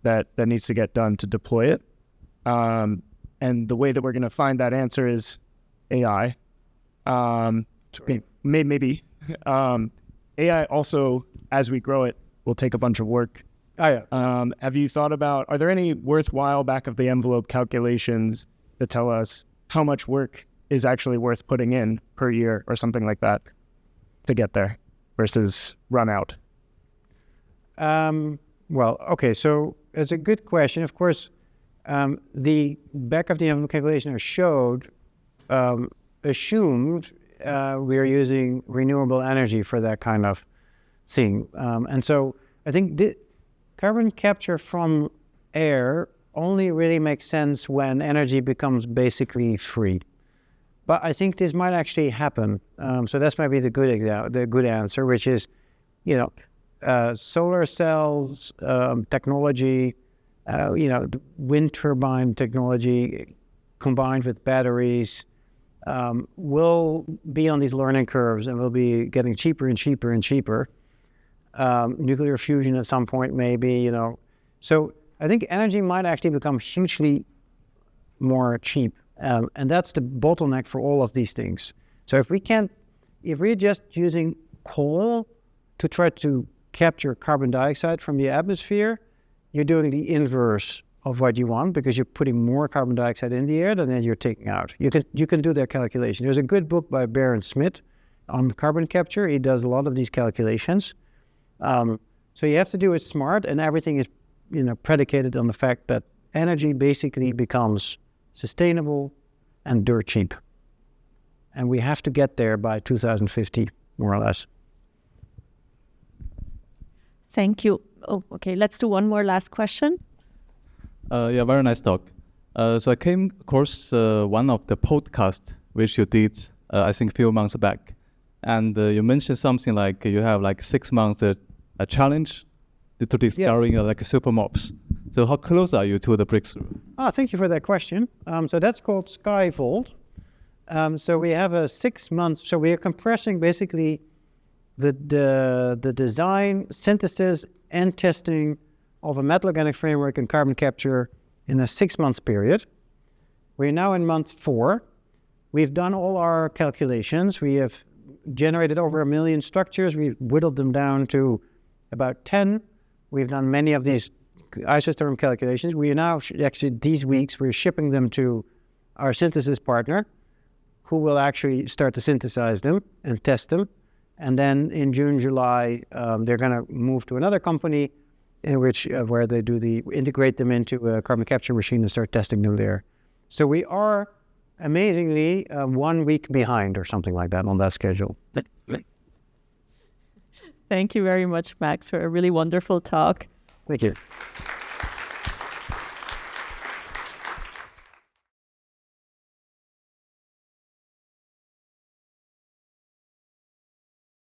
that needs to get done to deploy it. And the way that we're going to find that answer is AI. Maybe. AI also, as we grow it, will take a bunch of work. Oh, yeah. Have you thought about, are there any worthwhile back of the envelope calculations that tell us how much work is actually worth putting in per year or something like that to get there versus run out? Well, okay, so it's a good question. Of course, the back of the envelope calculation assumed we are using renewable energy for that kind of thing. And so I think carbon capture from air only really makes sense when energy becomes basically free. But I think this might actually happen. So that's maybe the good answer, which is, solar cells technology, wind turbine technology combined with batteries will be on these learning curves and will be getting cheaper and cheaper and cheaper. Nuclear fusion at some point maybe, So I think energy might actually become hugely more cheap. And that's the bottleneck for all of these things. So if we're just using coal to try to capture carbon dioxide from the atmosphere, you're doing the inverse of what you want, because you're putting more carbon dioxide in the air than you're taking out. You can do that calculation. There's a good book by Schmidt on carbon capture. He does a lot of these calculations. So you have to do it smart, and everything is, predicated on the fact that energy basically becomes sustainable and dirt cheap. And we have to get there by 2050, more or less. Thank you. Oh, okay. Let's do one more last question. Yeah, very nice talk. So I came across one of the podcasts which you did, I think, a few months back. And you mentioned something like you have like 6 months a challenge to discovering like supermorphs. So how close are you to the breakthrough? Thank you for that question. So that's called Skyfold. So we have a 6 months, so we are compressing basically the design, synthesis, and testing of a metal organic framework and carbon capture in a 6 months period. We're now in month 4. We've done all our calculations. We have generated over 1 million structures. We've whittled them down to about 10. We've done many of these isotherm calculations. We are now, actually these weeks, we're shipping them to our synthesis partner, who will actually start to synthesize them and test them. And then in June, July, they're going to move to another company in which where they integrate them into a carbon capture machine and start testing them there. So we are amazingly 1 week behind or something like that on that schedule. Thank you very much, Max, for a really wonderful talk. Thank you.